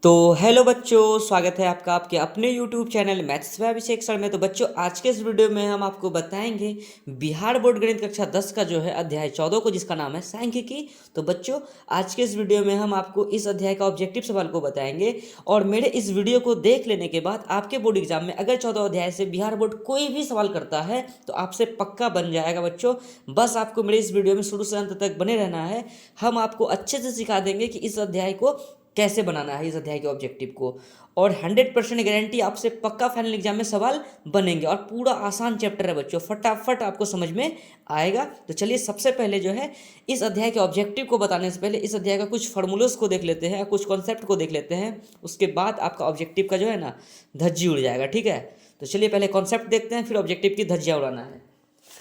तो हेलो बच्चों, स्वागत है आपका आपके अपने यूट्यूब चैनल मैथ्स में अभिषेक सर में। तो बच्चों, आज के इस वीडियो में हम आपको बताएंगे बिहार बोर्ड गणित कक्षा 10 का जो है अध्याय 14 को, जिसका नाम है सांख्यिकी। तो बच्चों, आज के इस वीडियो में हम आपको इस अध्याय का ऑब्जेक्टिव सवाल को बताएंगे और मेरे इस वीडियो को देख लेने के बाद आपके बोर्ड एग्जाम में अगर 14 अध्याय से बिहार बोर्ड कोई भी सवाल करता है तो आपसे पक्का बन जाएगा बच्चों। बस आपको मेरे इस वीडियो में शुरू से अंत तक बने रहना है। हम आपको अच्छे से सिखा देंगे कि इस अध्याय को कैसे बनाना है, इस अध्याय के ऑब्जेक्टिव को। और 100% गारंटी आपसे पक्का फाइनल एग्जाम में सवाल बनेंगे और पूरा आसान चैप्टर है बच्चों, फटाफट आपको समझ में आएगा। तो चलिए, सबसे पहले जो है इस अध्याय के ऑब्जेक्टिव को बताने से पहले इस अध्याय का कुछ फॉर्मूलोस को देख लेते हैं, कुछ कॉन्सेप्ट को देख लेते हैं। उसके बाद आपका ऑब्जेक्टिव का जो है ना धज्जी उड़ जाएगा, ठीक है। तो चलिए पहले कॉन्सेप्ट देखते हैं, फिर ऑब्जेक्टिव की धज्जियाँ उड़ाना है।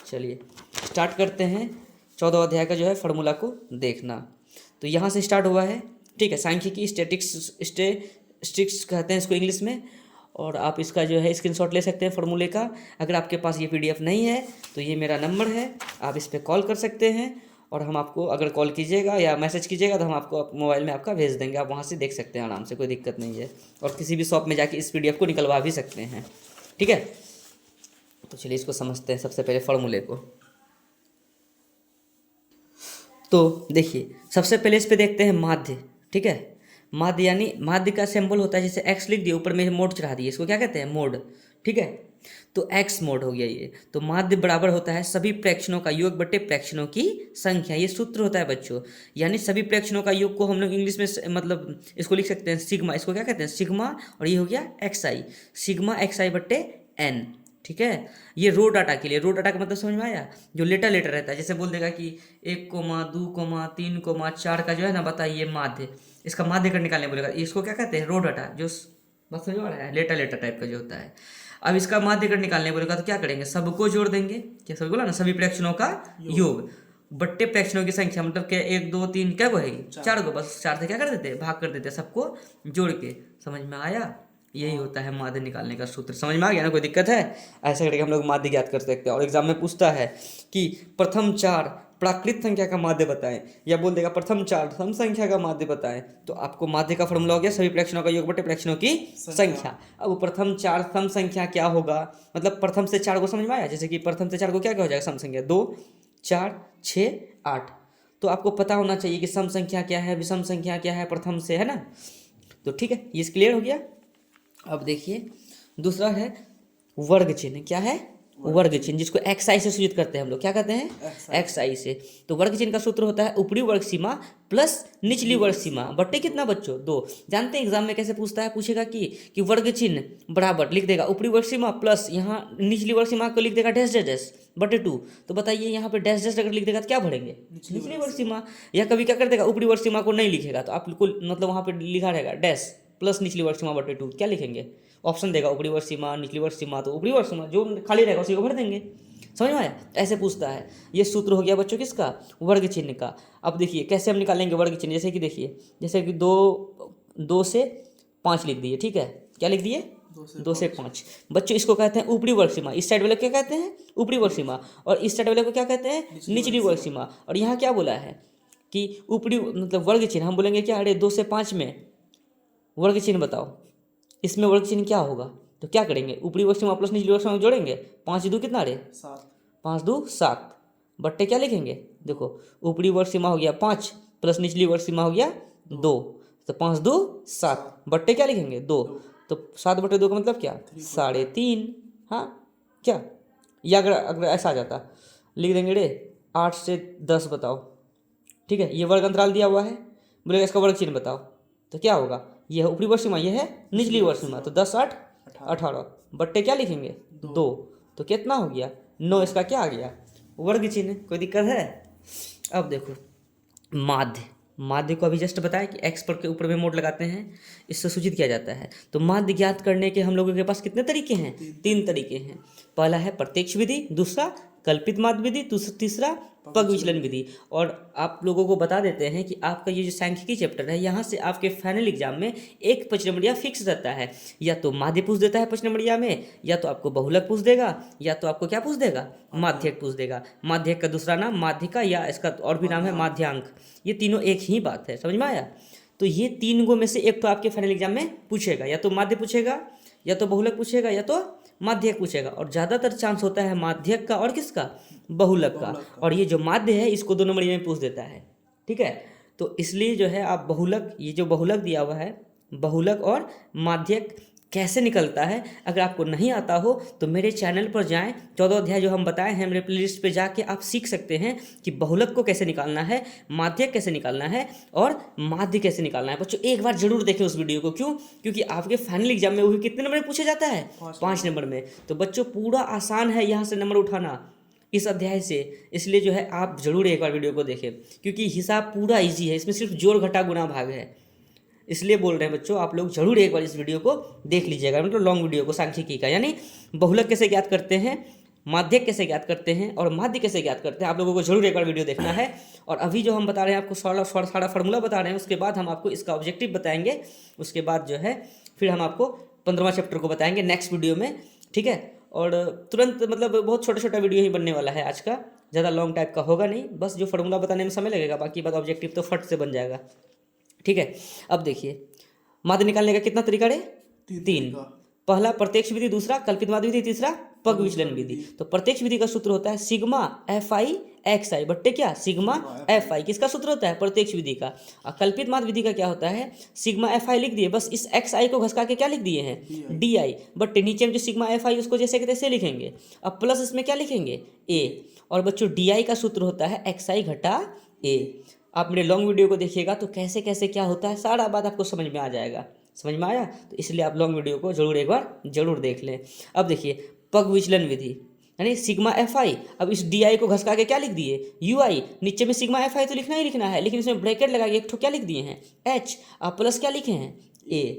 चलिए स्टार्ट करते हैं 14 अध्याय का जो है फॉर्मूला को देखना। तो यहाँ से स्टार्ट हुआ है, ठीक है। सांख्यिकी स्टेटिस्टिक्स कहते हैं इसको इंग्लिश में। और आप इसका जो है स्क्रीनशॉट ले सकते हैं फॉर्मूले का। अगर आपके पास ये पीडीएफ नहीं है तो ये मेरा नंबर है, आप इस पर कॉल कर सकते हैं और हम आपको, अगर कॉल कीजिएगा या मैसेज कीजिएगा तो हम आपको मोबाइल में आपका भेज देंगे। आप वहाँ से देख सकते हैं आराम से, कोई दिक्कत नहीं है। और किसी भी शॉप में जाके इस पीडीएफ को निकलवा भी सकते हैं, ठीक है। तो चलिए इसको समझते हैं सबसे पहले फॉर्मूले को। तो देखिए, सबसे पहले इस पे देखते हैं माध्य, ठीक है। माध्य यानी माध्य का सिंबल होता है, जैसे एक्स लिख दिया, ऊपर में मोड चढ़ा दिए, इसको क्या कहते हैं? मोड, ठीक है। तो एक्स मोड हो गया ये। तो माध्य बराबर होता है सभी प्रेक्षणों का योग बटे प्रेक्षणों की संख्या। ये सूत्र होता है बच्चों। यानी सभी प्रेक्षणों का योग को हम लोग इंग्लिश में मतलब इसको लिख सकते हैं सिग्मा। इसको क्या कहते हैं? सिग्मा। और ये हो गया एक्स आई, सिग्मा एक्स आई बटे एन, ठीक है। ये रो डाटा के लिए, रो डाटा का मतलब समझ में आया? जो लेटर लेटर रहता है, जैसे बोल देगा कि 1,2,3,4 का जो है ना, बताइए माध्य। इसका माध्य कर निकालने बोलेगा, इसको क्या कहते हैं? रो डाटा। जो बात समझ में आ रहा है? लेटर लेटर टाइप का जो होता है। अब इसका माध्य कर निकालने बोलेगा तो क्या करेंगे? सबको जोड़ देंगे। क्या सभी बोला ना, सभी प्रेक्षणों का योग बट्टे प्रेक्षणों की संख्या, मतलब क्या 1 2 3 क्या बनेगी? 4 को, बस 4 से क्या कर देते? भाग कर देते, सबको जोड़ के। समझ में आया? यही होता है माध्य निकालने का सूत्र। समझ में आ गया ना? कोई दिक्कत है? ऐसा करके हम लोग माध्य ज्ञात कर सकते हैं। और एग्जाम में पूछता है कि प्रथम 4 प्राकृत संख्या का माध्य बताएं, या बोल देगा प्रथम 4 सम संख्या का माध्य बताएं। तो आपको माध्य का फॉर्मूला हो गया सभी प्रेक्षणों का योग बटे प्रेक्षणों की संख्या। अब प्रथम 4 सम संख्या क्या होगा? मतलब प्रथम से 4 को समझ में आया? जैसे कि प्रथम से 4 को क्या क्या हो जाएगा? सम संख्या 2 4 6 8। तो आपको पता होना चाहिए कि सम संख्या क्या है, विषम संख्या क्या है प्रथम से, है ना। तो ठीक है, ये क्लियर हो गया। अब देखिए दूसरा है वर्ग चिन्ह। क्या है? वर्ग चिन्ह, जिसको एक्स आई से सूचित करते हैं हम लोग। क्या कहते हैं? एक्स आई से। तो वर्ग चिन्ह का सूत्र होता है ऊपरी वर्ग सीमा प्लस निचली वर्ग सीमा बट्टे कितना बच्चों? 2। जानते हैं एग्जाम में कैसे पूछता है? पूछेगा कि वर्ग चिन्ह बराबर लिख देगा ऊपरी वर्ग सीमा प्लस यहाँ निचली वर्ग सीमा को लिख देगा डैश डैश डैश बटे 2। तो बताइए यहाँ पे डैश डैश अगर लिख देगा तो क्या भरेंगे? निचली वर्ग सीमा। या कभी क्या कर देगा? ऊपरी वर्ग सीमा को नहीं लिखेगा तो आप बिल्कुल मतलब वहाँ पे लिखा रहेगा डैश प्लस निचली वर्ग सीमा बटे 2। क्या लिखेंगे? ऑप्शन देगा ऊपरी वर्ग सीमा निचली वर्ग सीमा, तो ऊपरी वर्ग सीमा जो खाली रहेगा उसी को भर देंगे। समझ में आया? ऐसे पूछता है। ये सूत्र हो गया बच्चों किसका? वर्ग चिन्ह का। अब देखिए कैसे हम निकालेंगे वर्ग चिन्ह। जैसे कि देखिए, जैसे कि 2 से 5 लिख दिए, ठीक है। क्या लिख दिए? 2 से 5 बच्चों, इसको कहते हैं ऊपरी वर्ग सीमा। इस साइड वाले को क्या कहते हैं? ऊपरी वर्ग सीमा। और इस साइड वाले को क्या कहते हैं? निचली वर्ग सीमा। और यहाँ क्या बोला है कि ऊपरी मतलब वर्ग चिन्ह हम बोलेंगे क्या? अरे 2 से 5 में वर्ग चिन्ह बताओ, इसमें वर्ग चिन्ह क्या होगा? तो क्या करेंगे? ऊपरी वर्ग सीमा प्लस निचली वर्ग सीमा जोड़ेंगे। 5 2 कितना रे? 7। 5 2 7 बट्टे क्या लिखेंगे? देखो, ऊपरी वर्ग सीमा हो गया 5 प्लस निचली वर्ग सीमा हो गया 2, तो 5 2 7 बट्टे क्या लिखेंगे? 2। तो 7 बटे 2 का मतलब क्या? 3.5। हाँ क्या? या अगर ऐसा आ जाता, लिख देंगे रे 8 से 10 बताओ, ठीक है। ये वर्ग अंतराल दिया हुआ है, बोलेगा इसका वर्ग चिन्ह बताओ। तो क्या होगा? यह है ऊपरी वर्ग सीमा, यह है निचली वर्ग सीमा। तो 10 8 18 बट्टे क्या लिखेंगे? 2। तो कितना हो गया? 9। इसका क्या आ गया? वर्ग चिन्ह। कोई दिक्कत है? अब देखो माध्य। माध्य को अभी जस्ट बताया कि एक्स पर के ऊपर में मोड लगाते हैं, इससे सूचित किया जाता है। तो माध्य ज्ञात करने के हम लोगों के पास कितने तरीके हैं? 3 तरीके हैं। पहला है प्रत्यक्ष विधि, दूसरा कल्पित माध्य विधि, तीसरा पग विचलन विधि। और आप लोगों को बता देते हैं कि आपका ये जो सांख्यिकी चैप्टर है, यहाँ से आपके फाइनल एग्जाम में एक 5 नंबरिया फिक्स रहता है। या तो माध्य पूछ देता है 5 नंबरिया में, या तो आपको बहुलक पूछ देगा, या तो आपको क्या पूछ देगा? माध्यक पूछ देगा। माध्यक का दूसरा नाम माध्यिका, या इसका और भी नाम है माध्यांक। ये तीनों एक ही बात है। समझ में आया? तो ये 3 गो में से एक तो आपके फाइनल एग्जाम में पूछेगा, या तो माध्य पूछेगा, या तो बहुलक पूछेगा, या तो माध्यक पूछेगा। और ज़्यादातर चांस होता है माध्यक का और किसका, बहुलक का। और ये जो माध्य है इसको 2 नंबर में पूछ देता है, ठीक है। तो इसलिए जो है आप बहुलक, ये जो बहुलक दिया हुआ है, बहुलक और माध्यक कैसे निकलता है, अगर आपको नहीं आता हो तो मेरे चैनल पर जाएं, 14 अध्याय जो हम बताए हैं मेरे प्लेलिस्ट पे जाके आप सीख सकते हैं कि बहुलक को कैसे निकालना है, माध्यक कैसे निकालना है और माध्य कैसे निकालना है। बच्चों एक बार जरूर देखें उस वीडियो को, क्यों, क्योंकि आपके फाइनल एग्जाम में वो भी कितने नंबर में पूछा जाता है, 5 नंबर में। तो बच्चों पूरा आसान है यहाँ से नंबर उठाना इस अध्याय से, इसलिए जो है आप जरूर एक बार वीडियो को देखें, क्योंकि हिसाब पूरा ईजी है, इसमें सिर्फ जोड़ घटा गुना भाग है। इसलिए बोल रहे हैं बच्चों आप लोग जरूर एक बार इस वीडियो को देख लीजिएगा, मतलब लॉन्ग वीडियो को सांख्यिकी का, यानी बहुलक कैसे ज्ञात करते हैं, माध्यक कैसे ज्ञात करते हैं और माध्य कैसे ज्ञात करते हैं, आप लोगों को जरूर एक बार वीडियो देखना है। और अभी जो हम बता रहे हैं आपको सारा फार्मूला बता रहे हैं, उसके बाद हम आपको इसका ऑब्जेक्टिव बताएंगे, उसके बाद जो है फिर हम आपको 15वां चैप्टर को बताएंगे नेक्स्ट वीडियो में, ठीक है। और तुरंत मतलब बहुत छोटा छोटा वीडियो ही बनने वाला है आज का, ज़्यादा लॉन्ग टाइप का होगा नहीं, बस जो फार्मूला बताने में समय लगेगा, बाकी बात ऑब्जेक्टिव तो फट से बन जाएगा, ठीक है। अब देखिए माध्य निकालने का कितना तरीका है, 3। पहला प्रत्यक्ष विधि, दूसरा कल्पित माध्य विधि, तीसरा पग विचलन विधि। तो प्रत्यक्ष विधि का सूत्र होता है सिग्मा FI XI बट्टे क्या, सिग्मा FI, किसका सूत्र होता है, प्रत्यक्ष विधि का। और कल्पित माध्य विधि का क्या होता है, सिग्मा FI लिख दिए, बस इस XI को घसका के क्या लिख दिए हैं, DI बट्टे नीचे में जो सिग्मा FI उसको जैसे के तैसे लिखेंगे, अब प्लस इसमें क्या लिखेंगे, A। और बच्चों DI का सूत्र होता है XI घटा A। आप मेरे लॉन्ग वीडियो को देखिएगा तो कैसे कैसे क्या होता है सारा बात आपको समझ में आ जाएगा, समझ में आया, तो इसलिए आप लॉन्ग वीडियो को जरूर एक बार जरूर देख लें। अब देखिए पग विचलन विधि, यानी सिग्मा FI, अब इस DI को घसका के क्या लिख दिए, UI, नीचे में सिग्मा FI तो लिखना ही लिखना है, लेकिन इसमें ब्रैकेट लगा के एक ठो क्या लिख दिए हैं, H, और प्लस क्या लिखे हैं, A,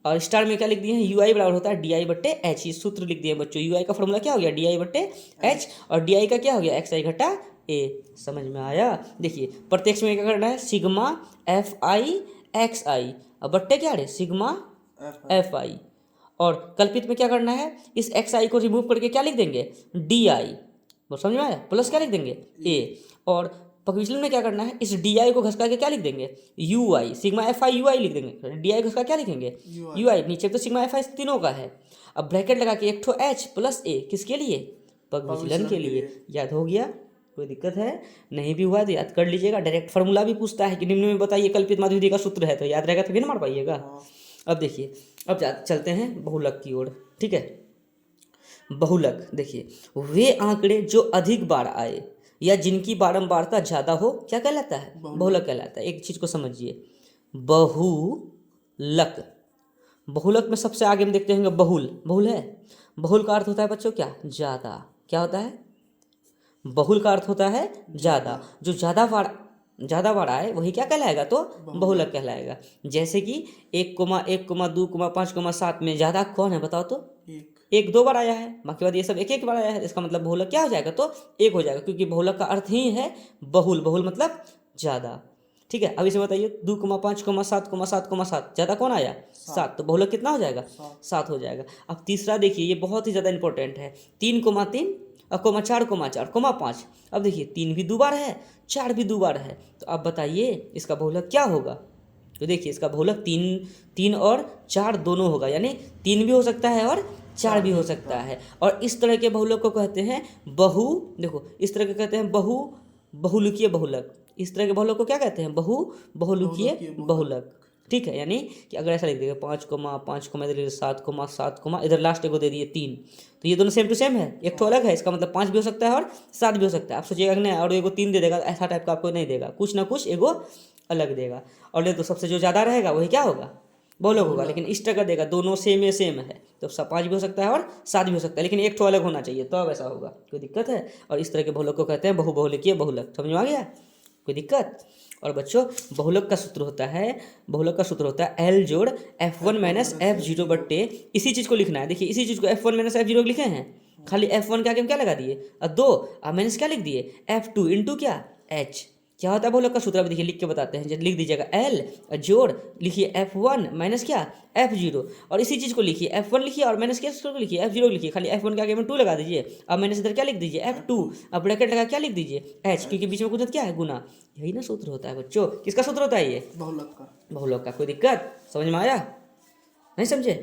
और स्टार में क्या लिख दिए हैं, UI बराबर होता है DI बट्टे H। ये सूत्र लिख दिए बच्चों, UI का फॉर्मूला क्या हो गया, DI बट्टे H, और DI का क्या हो गया, XI घटा A। समझ में आया। देखिए प्रत्यक्ष में क्या करना है, सिग्मा FI XI, अब बट्टे क्या है, सिग्मा FI। और कल्पित में क्या करना है, इस XI को रिमूव करके क्या लिख देंगे, DI, वो समझ में आया, प्लस क्या लिख देंगे, A। और पगविचलन में क्या करना है, इस DI को घसका के क्या लिख देंगे, UI, सिग्मा FI UI लिख देंगे, DI घसका क्या लिखेंगे, UI, नीचे तो सिग्मा FI तीनों का है। अब ब्रैकेट लगा के एक ठो H प्लस A, किसके लिए, पगविचलन के लिए। याद हो गया, कोई दिक्कत है, नहीं भी हुआ तो याद कर लीजिएगा। डायरेक्ट फार्मूला भी पूछता है कि निम्न में बताइए कल्पित माध्य विधि का सूत्र है, तो याद रहेगा तभी ना मार पाइएगा। अब देखिए अब चलते हैं बहुलक की ओर, ठीक है। बहुलक देखिए, वे आंकड़े जो अधिक बार आए या जिनकी बारंबारता ज़्यादा हो क्या कहलाता है, बहुलक कहलाता है। एक चीज़ को समझिए, बहुलक, बहुलक में सबसे आगे हम देखते हैं बहुल, बहुल है, बहुल का अर्थ होता है बच्चों क्या, ज़्यादा। क्या होता है, बहुल का अर्थ होता है ज़्यादा, जो ज़्यादा बार आए वही क्या कहलाएगा, तो बहुलक कहलाएगा। जैसे कि 1,1,2,5,7 में ज़्यादा कौन है बताओ तो, 1 2 बार आया है, बाकी बाद ये सब 1 1 बार आया है, इसका मतलब बहुलक क्या हो जाएगा, तो 1 हो जाएगा, क्योंकि बहुलक का अर्थ ही है बहुल, बहुल मतलब ज़्यादा, ठीक है। अब इसे बताइए 2,5,7,7,7 ज़्यादा कौन आया, 7, तो बहुलक कितना हो जाएगा, 7 हो जाएगा। अब तीसरा देखिए, ये बहुत ही ज़्यादा इंपॉर्टेंट है, 3,3 4,5। अब देखिए 3 भी 2 बार है, 4 भी 2 बार है, तो अब बताइए इसका बहुलक क्या होगा। तो देखिए इसका बहुलक 3 और 4 दोनों होगा, यानी 3 भी हो सकता है और 4 भी हो सकता है। और इस तरह के बहुलक को कहते हैं देखो इस तरह के कहते हैं बहुलकीय बहुलक। इस तरह के बहुलक को क्या कहते हैं, बहुलकीय बहुलक, ठीक है। यानी कि अगर ऐसा लिख देगा 5,5, इधर 7,7, इधर लास्ट को दे दिए 3, तो ये दोनों सेम टू सेम है, एक तो अलग है, इसका मतलब 5 भी हो सकता है और 7 भी हो सकता है। आप सोचिएगा कि नहीं और एगो 3 दे देगा, ऐसा टाइप का आपको नहीं देगा, कुछ ना कुछ एगो अलग देगा। और नहीं तो सबसे जो ज़्यादा रहेगा वही क्या होगा, बहुलक होगा। लेकिन इस तरह का देगा, दोनों सेम है, तो 5 भी हो सकता है और 7 भी हो सकता है, लेकिन एक तो अलग होना चाहिए, तो अब ऐसा होगा, कोई दिक्कत है। और इस तरह के बहुलक को कहते हैं बहुलकीय बहुलक। समझ में आ गया, कोई दिक्कत। और बच्चों बहुलक का सूत्र होता है L जोड़ F1 माइनस F0 बट्टे, इसी चीज़ को लिखना है। देखिए इसी चीज़ को F1 माइनस F0 लिखे हैं, खाली F1 के आगे हम क्या लगा दिए 2, और माइनस क्या लिख दिए F2 इंटू क्या H, क्या होता है बहुलक का सूत्र? अब देखिए लिख के बताते हैं। जब लिख दीजिएगा एल जोड़ लिखिए F1 माइनस क्या F0, और इसी चीज़ को लिखिए F1 लिखिए और माइनस क्या को लिखिए F0 लिखिए। खाली F1 के आगे में 2 लगा दीजिए। अब माइनस इधर क्या लिख दीजिए F2, अब ब्रैकेट लगा क्या लिख दीजिए H, क्योंकि बीच में कुछ क्या है गुना। यही ना सूत्र होता है बच्चों। किसका सूत्र होता है ये? बहुलक का। बहुलक का। कोई दिक्कत समझ में आया? नहीं समझे?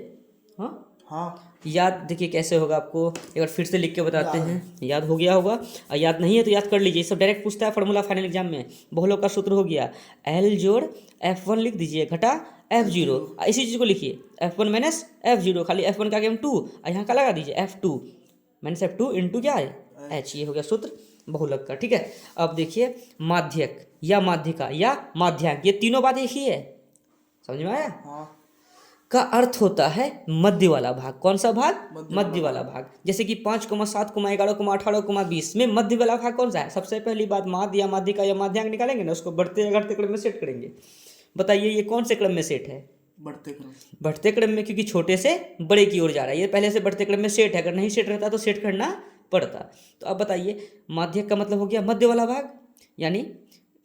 हाँ हाँ याद देखिए कैसे होगा आपको, एक बार फिर से लिख के बताते हैं। याद हो गया होगा, और याद नहीं है तो याद कर लीजिए। सब डायरेक्ट पूछता है फॉर्मूला फाइनल एग्जाम में। बहुलक का सूत्र हो गया एल जोड़ F1 लिख दीजिए घटा F0, इसी चीज़ को लिखिए F1 माइनस F0, खाली F1 का आगे में 2 और यहाँ का लगा दीजिए F2 माइनस F2 इंटू क्या है H। ये हो गया सूत्र बहुलक का। ठीक है, अब देखिए माध्यक या माध्यिका या माध्यांक, ये तीनों बात एक ही है। समझ में आया? हाँ का अर्थ होता है मध्य वाला भाग। कौन सा भाग? मध्य वाला भाग। जैसे कि 5, 7, 11, 18, 20 में मध्य वाला भाग कौन सा है? सबसे पहली बात माध्य या माध्यिका या माध्यांक निकालेंगे ना, उसको बढ़ते या घटते क्रम में सेट करेंगे। बताइए ये कौन से क्रम में सेट है? बढ़ते क्रम। बढ़ते क्रम में, क्योंकि छोटे से बड़े की ओर जा रहा है। ये पहले से बढ़ते क्रम में सेट है, अगर नहीं सेट रहता तो सेट करना पड़ता। तो अब बताइए माध्यक का मतलब हो गया मध्य वाला भाग, यानी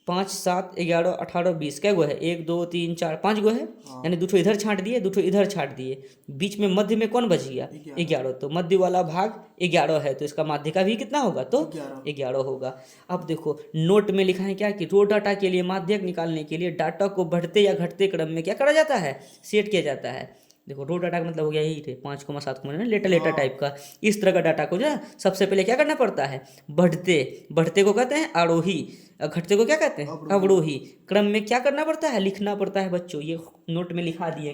5, 7, 11, 18, 20 क्या गो है? 1, 2, 3, 4, 5 गो है। यानी 2 ठो इधर छांट दिए, 2 ठो इधर छांट दिए, बीच में मध्य में कौन बच गया? 11। तो मध्य वाला भाग 11 है, तो इसका माध्यिका भी कितना होगा? तो 11 होगा। अब देखो नोट में लिखा है क्या कि रो डाटा के लिए माध्यक निकालने के लिए डाटा को बढ़ते या घटते क्रम में क्या करा जाता है? सेट किया जाता है। देखो रो डाटा का मतलब हो गया यही थे 5, 7 लेटर टाइप का। इस तरह का डाटा को जो है सबसे पहले क्या करना पड़ता है? बढ़ते को कहते हैं आरोही, घटते को क्या कहते हैं? अवरोही। क्रम में क्या करना पड़ता है? लिखना पड़ता है बच्चों। ये नोट में लिखा दिए,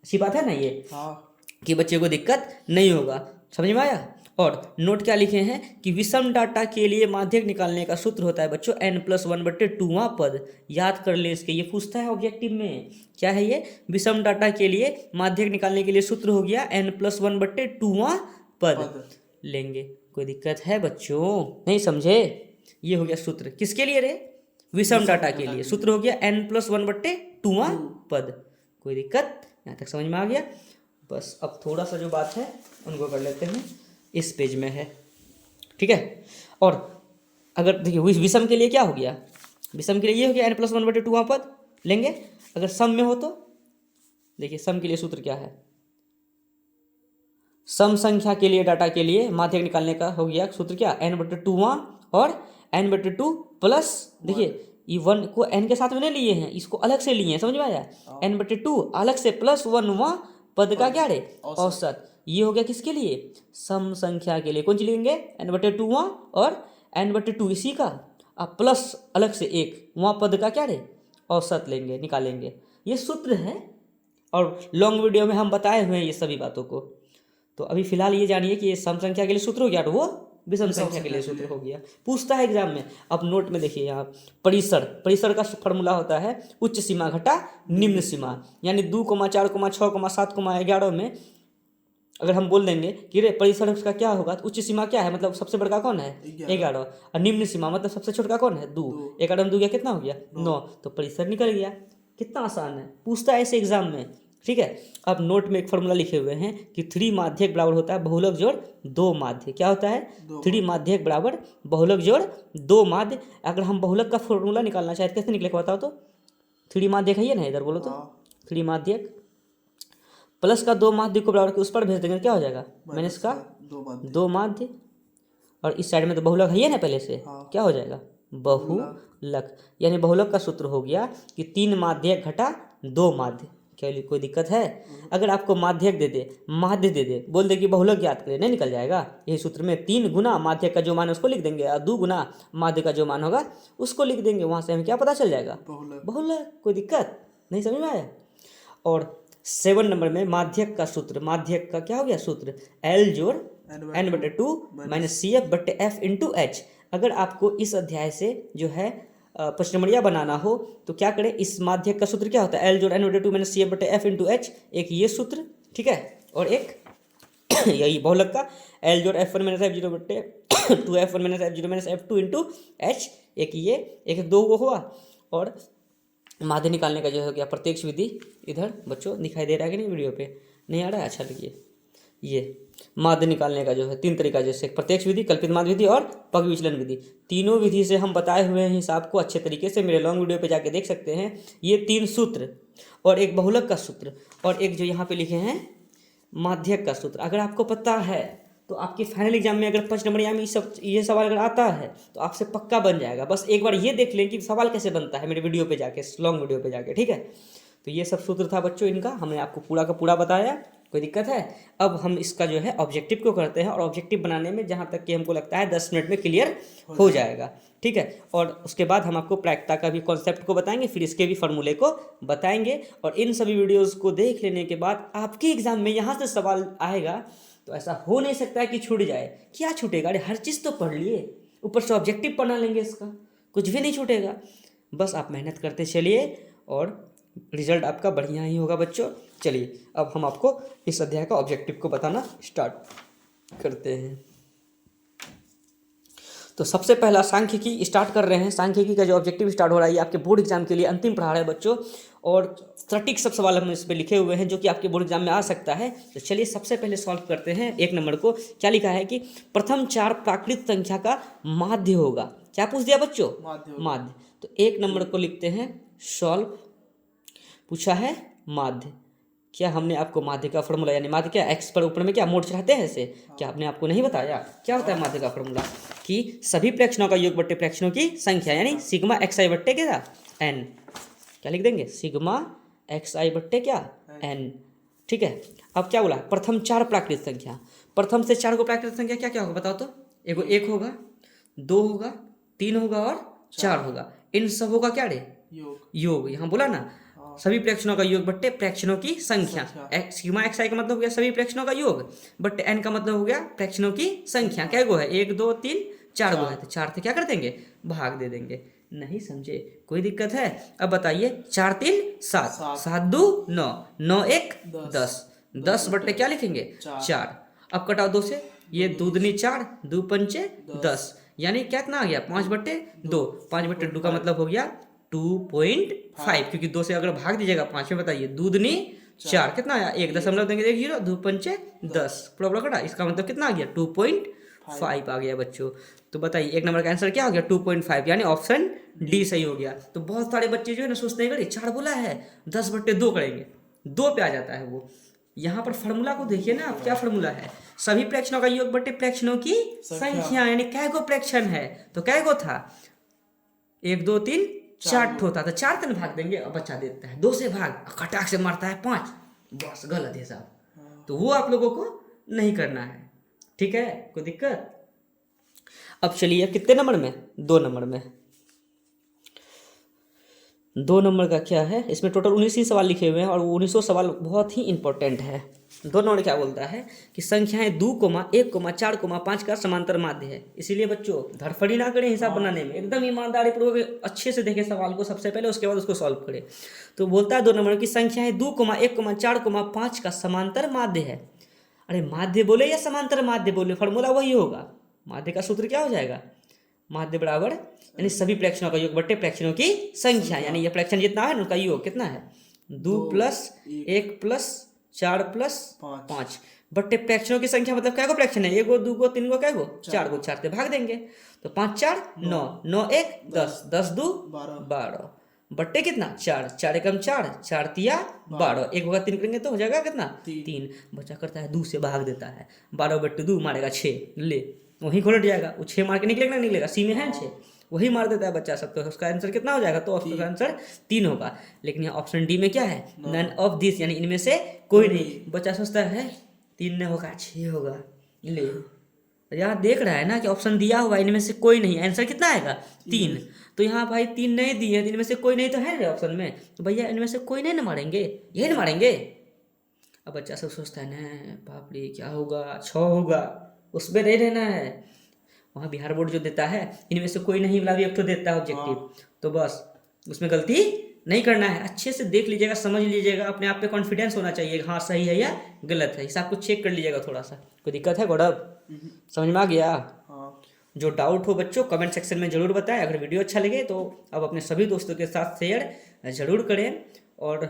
अच्छी बात है ना ये, कि बच्चे को दिक्कत नहीं होगा। समझ में आया? और नोट क्या लिखे हैं कि विषम डाटा के लिए माध्यक निकालने का सूत्र होता है बच्चों n+1/2वां पद। याद कर ले इसके, ये पूछता है ऑब्जेक्टिव में। क्या है ये? विषम डाटा के लिए माध्यक निकालने के लिए सूत्र हो गया n+1/2वां पद लेंगे। कोई दिक्कत है बच्चों? नहीं समझे? ये हो गया सूत्र किसके लिए रे? विषम डाटा के लिए। सूत्र हो गया n+1/2वां पद। कोई दिक्कत? यहाँ तक समझ में आ गया? बस अब थोड़ा सा जो बात है उनको कर लेते हैं, इस पेज में है। ठीक है, और अगर देखिए विषम के लिए क्या हो गया? विषम के लिए ये हो गया n+1/2वां पद लेंगे। अगर सम में हो तो देखिए सम के लिए सूत्र क्या है? सम संख्या के लिए डाटा के लिए माध्यक निकालने का हो गया सूत्र क्या? n/2वां और n/2 प्लस, देखिए ये 1 को n के साथ में नहीं लिए हैं, इसको अलग से लिए हैं। समझ में आया? n/2 अलग से प्लस 1वां पद का क्या रे? औसत। ये हो गया किसके लिए? सम संख्या के लिए। कौन सी लेंगे? n/2वां और n/2 इसी का, अब प्लस अलग से 1वां पद का क्या रे? औसत लेंगे, निकालेंगे। ये सूत्र है और लॉन्ग वीडियो में हम बताए हुए हैं ये सभी बातों को। तो अभी फिलहाल ये जानिए कि ये सम संख्या के लिए सूत्र हो गया, तो वो विषम संख्या के लिए सूत्र हो गया। पूछता है एग्जाम में। अब नोट में देखिए यहाँ परिसर का फॉर्मूला होता है उच्च सीमा घटा निम्न सीमा। यानी 2, 4, 6, 7, 11 में अगर हम बोल देंगे कि रे परिसर का क्या होगा, तो उच्च सीमा क्या है? मतलब सबसे बड़का कौन है? 11। और निम्न सीमा मतलब सबसे छोटा कौन है? 2। 11 में 2 गया कितना हो गया? 9। तो परिसर निकल गया। कितना आसान है, पूछता है ऐसे एग्जाम में। ठीक है, अब नोट में एक फॉर्मूला लिखे हुए हैं कि 3 माध्यक बराबर होता है बहुलक जोड़ 2 माध्य। क्या होता है? 3 माध्यक बराबर बहुलक जोड़ 2 माध्य। अगर हम बहुलक का फॉर्मूला निकालना चाहते कैसे निकलेगा बताओ तो? 3 माध्यक है ये ना, इधर बोलो तो 3 माध्यक प्लस का 2 माध्य को बराबर के उस पर भेज देंगे, क्या हो जाएगा? माइनस का 2 माध्य, और इस साइड में तो बहुलक है ना पहले से। क्या हो जाएगा? बहुलक। यानी बहुलक का सूत्र हो गया कि 3 माध्यक घटा 2 माध्य। क्या कोई दिक्कत है? अगर आपको माध्यक दे दे, माध्य दे दे, बोल दे कि बहुलक याद करें, नहीं निकल जाएगा? यही सूत्र में 3 गुना माध्यक का जो मान है उसको लिख देंगे और 2 गुना माध्य का जो मान होगा उसको लिख देंगे। वहाँ से हमें क्या पता चल जाएगा? बहुलक। कोई दिक्कत नहीं? समझ में आया? और 7 नंबर में माध्यक का सूत्र, माध्यक का क्या हो गया सूत्र? L जोड़ n/2 minus CF/F into H। अगर आपको इस अध्याय से जो है प्रश्नमणिया बनाना हो तो क्या करें? इस माध्यक का सूत्र क्या होता है? L जोड़ n/2 minus CF/F into H। एक ये सूत्र, ठीक है, और एक यही बहुलक का L जोड़ F1 minus F0/2 F1 minus F0 minus F2 into H। एक ये, एक 2 हुआ। और माध्य निकालने का जो हो गया प्रत्यक्ष विधि। इधर बच्चों दिखाई दे रहा है कि नहीं वीडियो पे? नहीं आ रहा है? अच्छा, लिखिए ये माध्य निकालने का जो है 3 तरीका, जैसे प्रत्यक्ष विधि, कल्पित माध्य विधि और पग विचलन विधि। तीनों विधि से हम बताए हुए हैं हिसाब को अच्छे तरीके से, मेरे लॉन्ग वीडियो पे जाके देख सकते हैं। ये 3 सूत्र और एक बहुलक का सूत्र और एक जो यहाँ पे लिखे हैं माध्यक का सूत्र, अगर आपको पता है तो आपके फाइनल एग्जाम में अगर 5 नंबर में ये सवाल अगर आता है तो आपसे पक्का बन जाएगा। बस एक बार ये देख लें कि सवाल कैसे बनता है मेरे वीडियो पे जाके, लॉन्ग वीडियो पे जाके, ठीक है। तो ये सब सूत्र था बच्चों इनका, हमने आपको पूरा का पूरा बताया, कोई दिक्कत है। अब हम इसका जो है ऑब्जेक्टिव को करते हैं और ऑब्जेक्टिव बनाने में जहाँ तक कि हमको लगता है 10 मिनट में क्लियर हो जाएगा, ठीक है। और उसके बाद हम आपको प्रायिकता का भी कॉन्सेप्ट को बताएंगे, फिर इसके भी फॉर्मूले को बताएंगे। और इन सभी वीडियोज़ को देख लेने के बाद आपके एग्जाम में यहाँ से सवाल आएगा तो ऐसा हो नहीं सकता है कि छूट जाए। क्या छूटेगा? अरे हर चीज़ तो पढ़ लिए, ऊपर से ऑब्जेक्टिव पढ़ा लेंगे, इसका कुछ भी नहीं छूटेगा। बस आप मेहनत करते चलिए और रिजल्ट आपका बढ़िया ही होगा बच्चों। चलिए अब हम आपको इस अध्याय का ऑब्जेक्टिव को बताना स्टार्ट करते हैं। तो सबसे पहला सांख्यिकी स्टार्ट कर रहे हैं। सांख्यिकी का जो ऑब्जेक्टिव स्टार्ट हो रहा है ये आपके बोर्ड एग्जाम के लिए अंतिम प्रहार है बच्चों, और सटीक सब सवाल हमने इस पर लिखे हुए हैं जो कि आपके बोर्ड एग्जाम में आ सकता है। तो चलिए सबसे पहले सॉल्व करते हैं 1 नंबर को। क्या लिखा है कि प्रथम 4 प्राकृत संख्या का माध्य होगा। क्या पूछ दिया बच्चों? माध्य। तो 1 नंबर को लिखते हैं सॉल्व। पूछा है माध्य। क्या हमने आपको माध्य का फॉर्मूला, यानी माध्य क्या एक्स पर ऊपर में क्या मोड़ चढ़ाते हैं ऐसे, क्या आपने आपको नहीं बताया? क्या होता है माध्य का फॉर्मूला? कि सभी प्रेक्षणों का योग बट्टे प्रेक्षणों की संख्या, यानी सिग्मा एक्स आई बट्टे क्या एन। क्या लिख देंगे? सिग्मा एक्स आई बट्टे क्या एन, ठीक है। अब क्या बोला? प्रथम 4 प्राकृत संख्या, प्रथम से 4 को प्राकृत संख्या क्या क्या होगा बताओ तो? एगो 1 होगा, 2 होगा, 3 होगा और 4 होगा। इन सबों का क्या रे? योग। यहाँ बोला ना सभी प्रेक्षणों का योग बट्टे प्रेक्षणों की संख्या। सिग्मा एक्स आई का मतलब हो गया सभी प्रेक्षणों का योग, बट्टे एन का मतलब हो गया प्रेक्षणों की संख्या। क्या गो है? 1 2 3 4 गो है, तो 4 से क्या कर देंगे? भाग दे देंगे। नहीं समझे? कोई दिक्कत है? अब बताइए। 4 3 7, 7 2 9, 9 1 10, 10 बट्टे क्या लिखेंगे? 4। अब कटाओ 2 से, ये 2 दूनी 4, 2 पंचे 10, यानी कितना आ गया? 5 बट्टे 2। 5 बट्टे 2 का मतलब हो गया 2.5, क्योंकि 2 से अगर भाग दीजिएगा 5 में, बताइए 2 दूनी 4, कितना आया? 1 दशमलव देंगे 1 0, 2 पंचे 10, प्रॉब्लम कटा। इसका मतलब कितना आ गया? 2.5 आ गया बच्चों। तो बताइए 1 नंबर का आंसर क्या हो गया? 2.5, यानी ऑप्शन डी सही हो गया। तो बहुत सारे बच्चे जो है ना सोचते हैं 4 बोला है 10 बट्टे 2 करेंगे, 2 पे आ जाता है वो। यहाँ पर फॉर्मूला को देखिए ना आप, क्या फॉर्मूला है? सभी प्रेक्षणों का योग बट्टे प्रेक्षणों की संख्या, यानी कै गो प्रेक्षण है तो कै गो था? 1 2 3 4 होता, तो 4 तन भाग देंगे और बच्चा देता है 2 से भाग, खटाक से मारता है 5, बस गलत हिसाब। तो वो आप लोगों को नहीं करना है, ठीक है। कोई दिक्कत? अब चलिए कितने नंबर में? 2 नंबर में। 2 नंबर का क्या है? इसमें टोटल 19 ही सवाल लिखे हुए हैं और 19 सवाल बहुत ही इंपॉर्टेंट है। 2 नंबर क्या बोलता है कि संख्याएं 2, 1, 4, 5 का समांतर माध्य है। इसीलिए बच्चों धड़फड़ी ना करें हिसाब बनाने में, एकदम ईमानदारी पूर्वक अच्छे से देखें सवाल को सबसे पहले, उसके बाद उसको सॉल्व करें। तो बोलता है 2 नंबर की संख्याएं 2, 1, 4, 5 का समांतर माध्य है। अरे माध्य बोले या समांतर माध्य बोले, फॉर्मूला वही होगा। माध्य का सूत्र क्या हो जाएगा? माध्य बराबर यानी सभी प्रेक्षणों का योग बट्टे प्रेक्षणों की संख्या, यानी ये प्रेक्षण जितना है उनका योग कितना है? 2 + 1 + 4 + 5 बट्टे प्रेक्षणों की संख्या, मतलब क्या को प्रेक्षण है? 1 गो 2 गो 3 गो क्या गो? 4 गो। 4 से भाग देंगे तो 5 4 9, 9 1 10, 10 2 12 बट्टे कितना? 4, 4 एकम 4, 4 तिया 12, 1 होगा 3 करेंगे तो हो जाएगा कितना? 3। बच्चा करता है 2 से भाग देता है, 12 बट्टे 2 मारेगा 6, ले वहीं घोलट जाएगा। वो 6 मार के निकलेगा ना निकलेगा? सी में है 6, वही मार देता है बच्चा सब। तो उसका आंसर कितना हो जाएगा? तो उसका आंसर 3 होगा। लेकिन यहाँ ऑप्शन डी में क्या है? नन ऑफ दिस, यानी इनमें से कोई नहीं। बच्चा सोचता है 3 नहीं होगा 6 होगा, ले यहाँ देख रहा है ना कि ऑप्शन दिया हुआ इनमें से कोई नहीं, आंसर कितना आएगा? 3। तो यहाँ भाई 3 नहीं दिए, इनमें से कोई नहीं तो है ना ऑप्शन में, तो भैया इनमें से कोई नहीं ना मारेंगे, यही ना मारेंगे। अब बच्चा सब सोचता है ना बाप रे क्या होगा? 6 होगा, उसमें नहीं रहना है। वहाँ बिहार बोर्ड जो देता है इनमें से कोई नहीं वाला भी एक तो देता है ऑब्जेक्टिव, तो बस उसमें गलती नहीं करना है। अच्छे से देख लीजिएगा, समझ लीजिएगा, अपने आप पे कॉन्फिडेंस होना चाहिए, हाँ सही है या गलत है, हिसाब को चेक कर लीजिएगा थोड़ा सा। कोई दिक्कत है गौरव? समझ में आ गया? जो डाउट हो बच्चों कमेंट सेक्शन में ज़रूर बताएं। अगर वीडियो अच्छा लगे तो अब अपने सभी दोस्तों के साथ शेयर ज़रूर करें और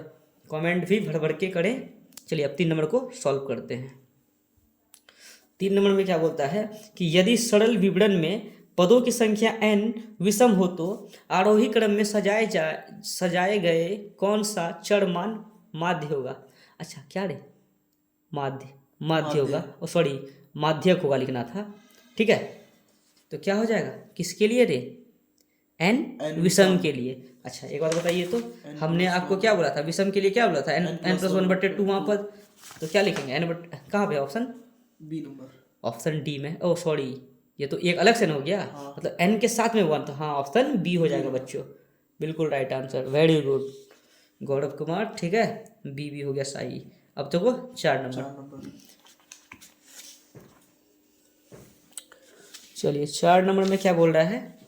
कमेंट भी भर भर के करें। चलिए अब 3 नंबर को सॉल्व करते हैं। 3 नंबर में क्या बोलता है कि यदि सरल विवरण में पदों की संख्या n विषम हो तो आरोही क्रम में सजाए गए कौन सा चर मान माध्य होगा। अच्छा क्या रे, माध्य होगा, ओ सॉरी माध्यक होगा लिखना था, ठीक है। तो क्या हो जाएगा किसके लिए रे, एन विषम के लिए। अच्छा एक बात बताइए तो, हमने आपको क्या बोला था विषम के लिए, क्या बोला था n+1/2 वहाँ पर, तो क्या लिखेंगे n कहाँ पे option B number, option D में। ओ सॉरी ये तो एक अलग से न हो गया, मतलब n के साथ में 1, तो हाँ ऑप्शन बी हो जाएगा बच्चों, बिल्कुल right answer, very good Gaurav Kumar, ठीक है बी भी हो गया सही। अब तो वो 4 नंबर। चलिए 4 नंबर में क्या बोल रहा है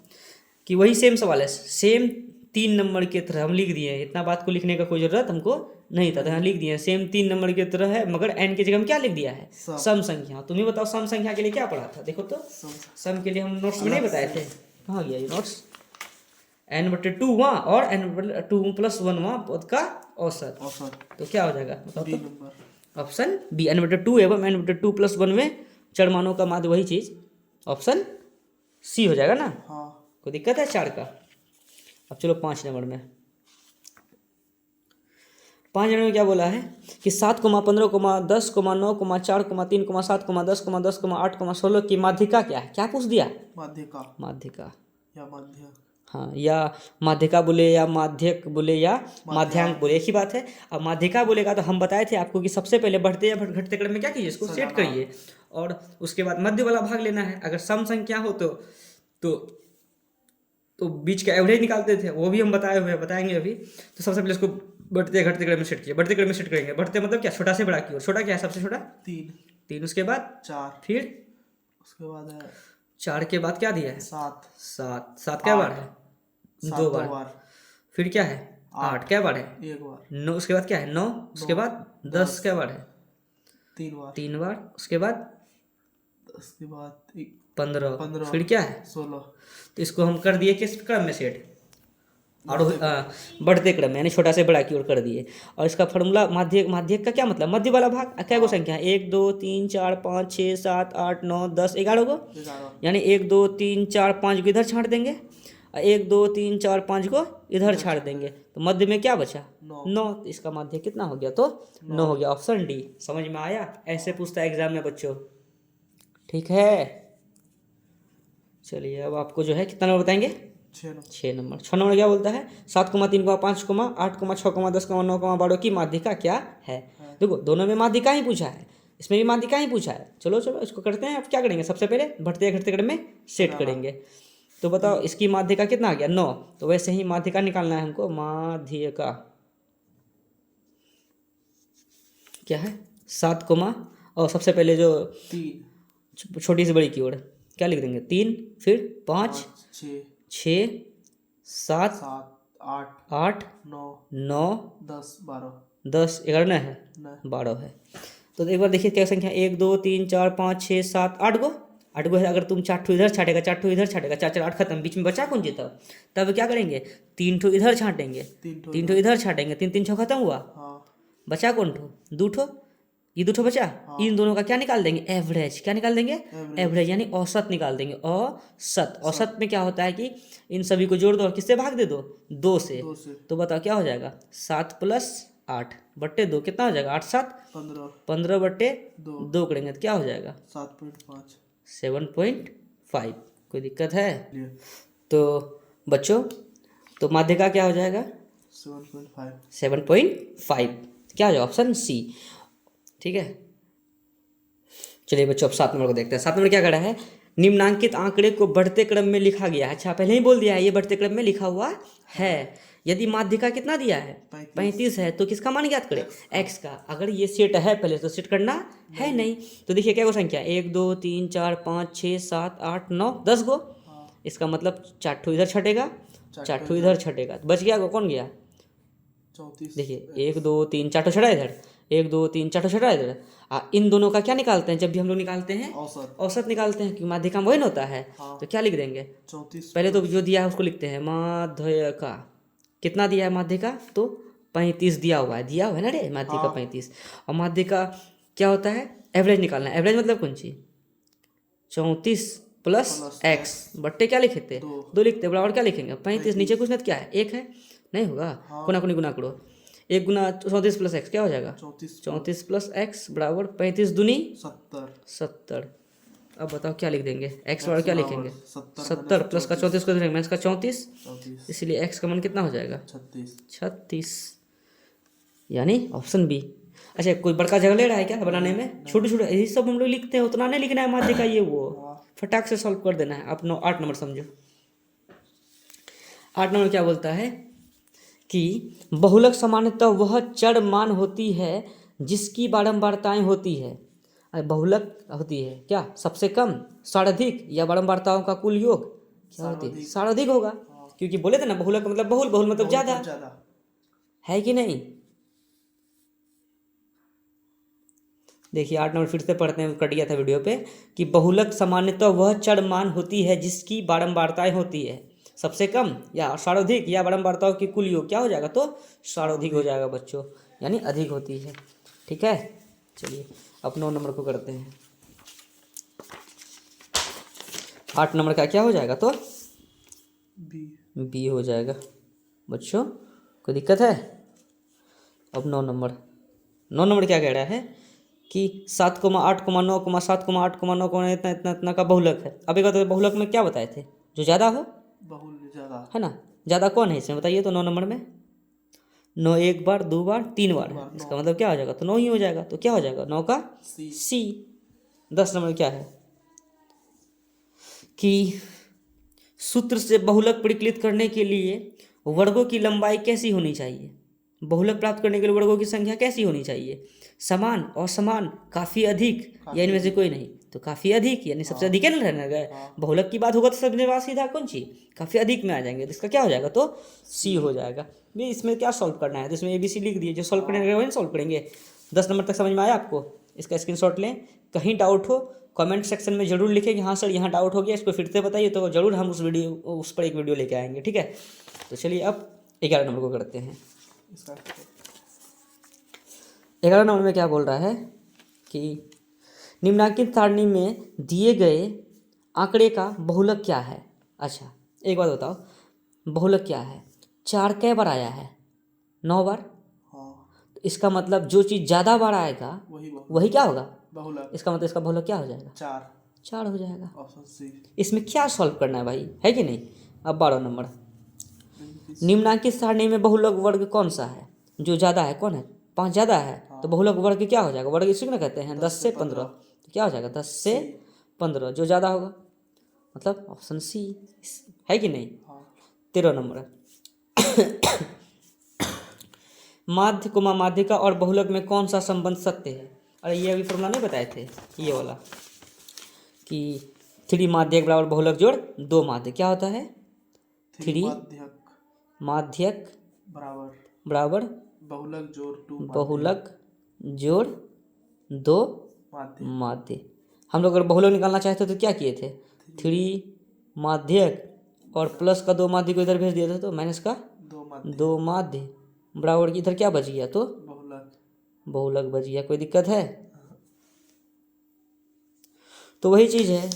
कि वही सेम सवाल है, सेम 3 नंबर की तरह हम लिख दिए हैं, इतना बात को लिखने का कोई ज़रूरत हमको नहीं था, तो यहाँ लिख दिए हैं सेम 3 नंबर की तरह है, मगर n की जगह हम क्या लिख दिया है, सम संख्या। तुम्हें बताओ सम संख्या के लिए क्या पढ़ा था, देखो तो सम के लिए हम नोट्स में नहीं बताए थे, कहाँ गया ये नोट्स, n/2 वहाँ और n/2+1 वहाँ पद का औसत, तो क्या हो जाएगा बताओ तो, ऑप्शन बी n/2 एवं n/2+1 में चर मानों का माध्य वही चीज़, ऑप्शन सी हो जाएगा ना। हाँ। कोई दिक्कत है 4 का। अब चलो 5 नंबर में, 5 नंबर में क्या बोला है कि 7, 15, 10, 9, 4, 3, 7, 10, 10, 8, 16 की माध्यिका क्या है, क्या पूछ दिया, माध्यिका या माध्य, हाँ या माध्यिका बोले या माध्यक बोले या माध्यांक बोले एक ही बात है। अब माध्यिका बोलेगा तो हम बताए थे आपको कि सबसे पहले बढ़ते या घटते क्रम में क्या कीजिए, इसको सेट करिए और उसके बाद मध्य वाला भाग लेना है। अगर सम संख्या हो तो बीच का एवरेज निकालते थे, वो भी हम बताएंगे अभी। तो सबसे पहले इसको बढ़ते घटते क्रम में सेट कीजिए, बढ़ते क्रम में सेट करेंगे, बढ़ते मतलब क्या, छोटा से बड़ा की ओर, छोटा क्या है सबसे छोटा 3, उसके बाद 4, फिर उसके बाद 4 के बाद क्या दिया है 7 क्या बार है 2 बार, फिर क्या है 8 क्या बार है 1 बार, 9 उसके बाद क्या है 9, उसके बाद 10 क्या बार है 3 बार, उसके बाद 15, फिर क्या है 16। तो इसको हम कर दिए किस क्रम में सेट, और बढ़ते क्रम में, यानी छोटा से बड़ा की ओर कर दिए। और इसका फॉर्मूला माध्यक का क्या मतलब, मध्य वाला भाग, क्या गो संख्या 1 2 3 4 5 6 7 8 9 10 11 गो, यानी 1 2 3 4 5 को इधर छांट देंगे, 1 2 3 4 5 को इधर छाड़ देंगे, तो मध्य में क्या बचा 9, तो इसका माध्य कितना हो गया, तो 9 हो गया, ऑप्शन डी। समझ में आया, ऐसे पूछता है एग्जाम में बच्चों, ठीक है। चलिए अब आपको जो है कितना नंबर बताएंगे, 6 नंबर। 6 नंबर क्या बोलता है 7, 3, 5, 8, 6, 10, 9, 12 की माध्यिका क्या है। देखो दोनों में माध्यिका ही पूछा है, इसमें भी माध्यिका ही पूछा है। चलो इसको करते हैं। अब क्या करेंगे, सबसे पहले बढ़ते घटते क्रम में सेट करेंगे। तो बताओ इसकी माध्यिका कितना आ गया 9, तो वैसे ही माध्यिका निकालना है हमको, माध्यिका क्या है 7, और सबसे पहले जो छोटी से बड़ी की ओर क्या लिख देंगे 3, फिर 5 6 7 8 9 10 11 है 12 है। तो एक बार देखिए क्या संख्या 1 2 3 4 5 6 7 8 गो है। अगर तुम 4 ठो इधर छाटेगा 4 ठो इधर छाटेगा 4 4 8 खत्म, बीच में बचा कौन जी, तब क्या करेंगे 3 ठो इधर छाटेंगे 3 ठो इधर छाटेंगे, 3 3 6 खत्म हुआ, बचा कौन ठो 2 ठो, ये 2 ठो बचा, इन दोनों का क्या निकाल देंगे एवरेज, क्या निकाल देंगे एवरेज, यानी औसत निकाल देंगे। औसत में क्या होता है कि इन सभी को जोड़ दो और किससे भाग दे दो 2 से, तो बताओ क्या हो जाएगा 7 + 8 बट्टे 2 कितना हो जाएगा 8 7 15 बट्टे 2 करेंगे तो क्या हो जाएगा 7.5। कोई दिक्कत है तो बच्चों, तो माध्यिका क्या हो जाएगा 7.5, क्या हो जाएगा ऑप्शन सी, ठीक है। चलिए बच्चों अब 7 नंबर को देखते हैं। 7 नंबर क्या कर रहा है, निम्नांकित आंकड़े को बढ़ते क्रम में लिखा गया है। अच्छा पहले ही बोल दिया है ये बढ़ते क्रम में लिखा हुआ है। यदि माध्यिका कितना दिया है 35 है, तो किसका मान ज्ञात करें x का। अगर ये सेट है पहले तो सेट करना है नहीं, तो देखिए क्या गो संख्या 1 2 3 4 5 6 7 8 9 10 गो, इसका मतलब 4 ठो इधर छटेगा 4 ठो इधर छटेगा, तो बच गया कौन गया 34। देखिए 1 2 3 4 ठो छटा इधर, 1 2 3 4 ठो छटा इधर। इन दोनों का क्या निकालते हैं, जब भी हम लोग निकालते हैं औसत निकालते हैं, क्योंकि माध्यिका में वही होता है। तो क्या लिख देंगे 34, पहले तो जो दिया है उसको लिखते हैं माध्यिका, कितना दिया है माध्यिका तो 35 दिया हुआ है ना रे माध्यिका 35। और माध्यिका क्या होता है एवरेज निकालना है, एवरेज मतलब कौन सी 34 प्लस प्लस एक्स बट्टे क्या लिखे थे? दो। 2 लिखते, बराबर क्या लिखेंगे? 35। नीचे कुछ नहीं तो क्या है? 1 है, नहीं होगा? हाँ। कोना कोनी गुना करो, 1 गुना 34 प्लस एक्स क्या हो जाएगा? 34 34 प्लस एक्स बराबर 35 दूनी 70 70। अब बताओ क्या लिख देंगे? एक्स बराबर क्या लिखेंगे? 70 70 प्लस का 34 को लिखेंगे, माइनस का 34, 34 इसलिए एक्स का मान कितना हो जाएगा? 36 36, यानी ऑप्शन बी। अच्छा, कोई बड़का जगह ले रहा है क्या बनाने में? छोटे छोटे यही सब हम लोग लिखते हैं, उतना नहीं लिखना है माध्य का ये वो, फटाक से सॉल्व कर देना है। आप 8 नंबर समझो। 8 नंबर क्या बोलता है कि बहुलक सामान्यतः वह चर मान होती है जिसकी बारंबारताएं होती है। बहुलक होती है क्या? सबसे कम, सर्वाधिक या बारंबारताओं का कुल योग क्या होती है? सर्वाधिक होगा, क्योंकि बोले थे ना बहुलक मतलब बहुल, बहुल मतलब ज्यादा, ज़्यादा है कि नहीं? देखिए 8 नंबर फिर से पढ़ते हैं, कट गया था वीडियो पे, कि बहुलक सामान्यतः वह चर मान होती है जिसकी बारंबारताएं होती है। सबसे कम या सर्वाधिक या बारंबारताओं की कुल योग क्या हो जाएगा? तो सर्वाधिक हो जाएगा बच्चों, यानी अधिक होती है। ठीक है, चलिए अब 9 नंबर को करते हैं। 8 नंबर का क्या हो जाएगा? तो बी हो जाएगा बच्चों, कोई दिक्कत है? अब 9 नंबर, 9 नंबर क्या कह रहा है कि 7,8,9, 7,8,9 इतना इतना इतना का बहुलक है। अब एक बात बहुलक में क्या बताए थे? जो ज़्यादा हो, बहुल ज़्यादा है ना? ज़्यादा कौन है इसमें बताइए तो? 9 नंबर में 9 एक बार, 2 बार, 3 बार है, इसका मतलब क्या हो जाएगा? तो 9 ही हो जाएगा। तो क्या हो जाएगा? 9 का सी। 10 नंबर क्या है कि सूत्र से बहुलक परिकलित करने के लिए वर्गों की लंबाई कैसी होनी चाहिए? बहुलक प्राप्त करने के लिए वर्गों की संख्या कैसी होनी चाहिए? समान, असमान, काफी अधिक, या इनमें से कोई नहीं? तो काफी अधिक, यानी सबसे अधिक है ना रहना गए। बहुलक की बात होगा तो सब जवाब सीधा कौन सी? काफी अधिक में आ जाएंगे, तो इसका क्या हो जाएगा? तो सी हो जाएगा। भी इसमें क्या सॉल्व करना है? तो इसमें ABC लिख दिए, जो सॉल्व करने वही सॉल्व करेंगे। 10 नंबर तक समझ में आया आपको? इसका स्क्रीनशॉट लें, कहीं डाउट हो कमेंट सेक्शन में जरूर लिखें कि हाँ सर यहाँ डाउट हो गया, इसको फिर से बताइए, तो जरूर हम उस पर एक वीडियो लेके आएंगे। ठीक है, तो चलिए अब 11 नंबर को करते हैं। 11 नंबर में क्या बोल रहा है कि निम्नांकित सारणी में दिए गए आंकड़े का बहुलक क्या है? अच्छा एक बात बताओ, बहुलक क्या है? 4 कै बार आया है? 9 बार। तो इसका मतलब जो चीज़ ज़्यादा बार आएगा वही क्या होगा? बहुलक। इसका मतलब इसका बहुलक क्या हो जाएगा? 4 हो जाएगा। Option C. इसमें क्या सॉल्व करना है भाई, है कि नहीं? अब 12 नंबर, निम्नांकित सारणी में बहुलक वर्ग कौन सा है? जो ज़्यादा है, कौन है? 5 ज़्यादा है, तो बहुलक वर्ग क्या हो जाएगा? वर्ग इसी को ना कहते हैं 10 से 15, तो क्या हो जाएगा? 10 से 15 जो ज़्यादा होगा, मतलब ऑप्शन सी, है कि नहीं? 13 नंबर, माध्य कोमा माध्यिका और बहुलक में कौन सा संबंध सत्य है? अरे ये अभी फॉर्मूला नहीं बताए थे, ये वाला कि 3 माध्यक बराबर बहुलक जोड़ 2 माध्य क्या होता है? 3 माध्यक बराबर बहुलक जोड़ 2 माध्य। हम लोग अगर बहुलक निकालना चाहते तो क्या किए थे? 3 माध्यक और प्लस का 2 माध्य को इधर भेज दिया था, तो माइनस का 2 माध्य बराबर इधर क्या बच गया? तो बहुलक बच गया। कोई दिक्कत है? तो वही चीज़ है।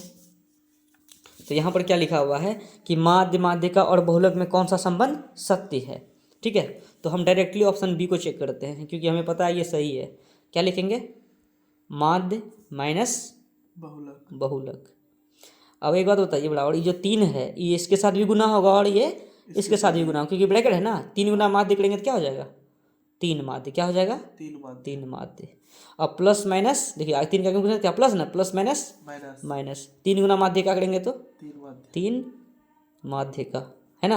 तो यहाँ पर क्या लिखा हुआ है कि माध्य माध्यिका और बहुलक में कौन सा संबंध सत्य है? ठीक है, तो हम डायरेक्टली ऑप्शन बी को चेक करते हैं, क्योंकि हमें पता है ये सही है। क्या लिखेंगे? माध्य माइनस बहुलक। अब एक बात बताइए बराबर, ये जो 3 है ये इसके साथ भी गुना होगा और ये इसके साथ भी गुना होगा, क्योंकि ब्रैकेट है ना। 3 गुना माध्य करेंगे तो क्या हो जाएगा? 3 माध्य। क्या हो जाएगा? 3 माध्य। अब प्लस माइनस, देखिए 3 का क्यों क्या प्लस ना, प्लस माइनस 3 गुना माध्य का करेंगे तो 3 माध्य का, है ना?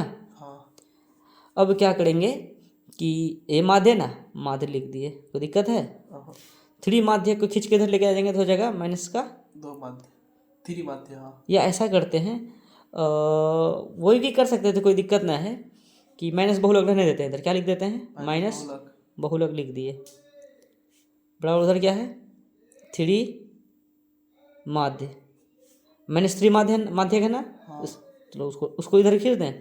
अब क्या करेंगे कि ए माध्य ना, माध्य लिख दिए, कोई दिक्कत है? 3 माध्य को खींच के इधर लेके आ जाएंगे तो हो जाएगा माइनस का 2 माध्य 3 माध्य। या ऐसा करते हैं, वही भी कर सकते थे, कोई दिक्कत ना है कि माइनस बहुलक रहने देते हैं, इधर क्या लिख देते हैं? माइनस बहुलक लिख दिए, बराबर उधर क्या है? 3 माध्य माइनस 3 माध्य है ना। चलो उसको इधर खींच दें,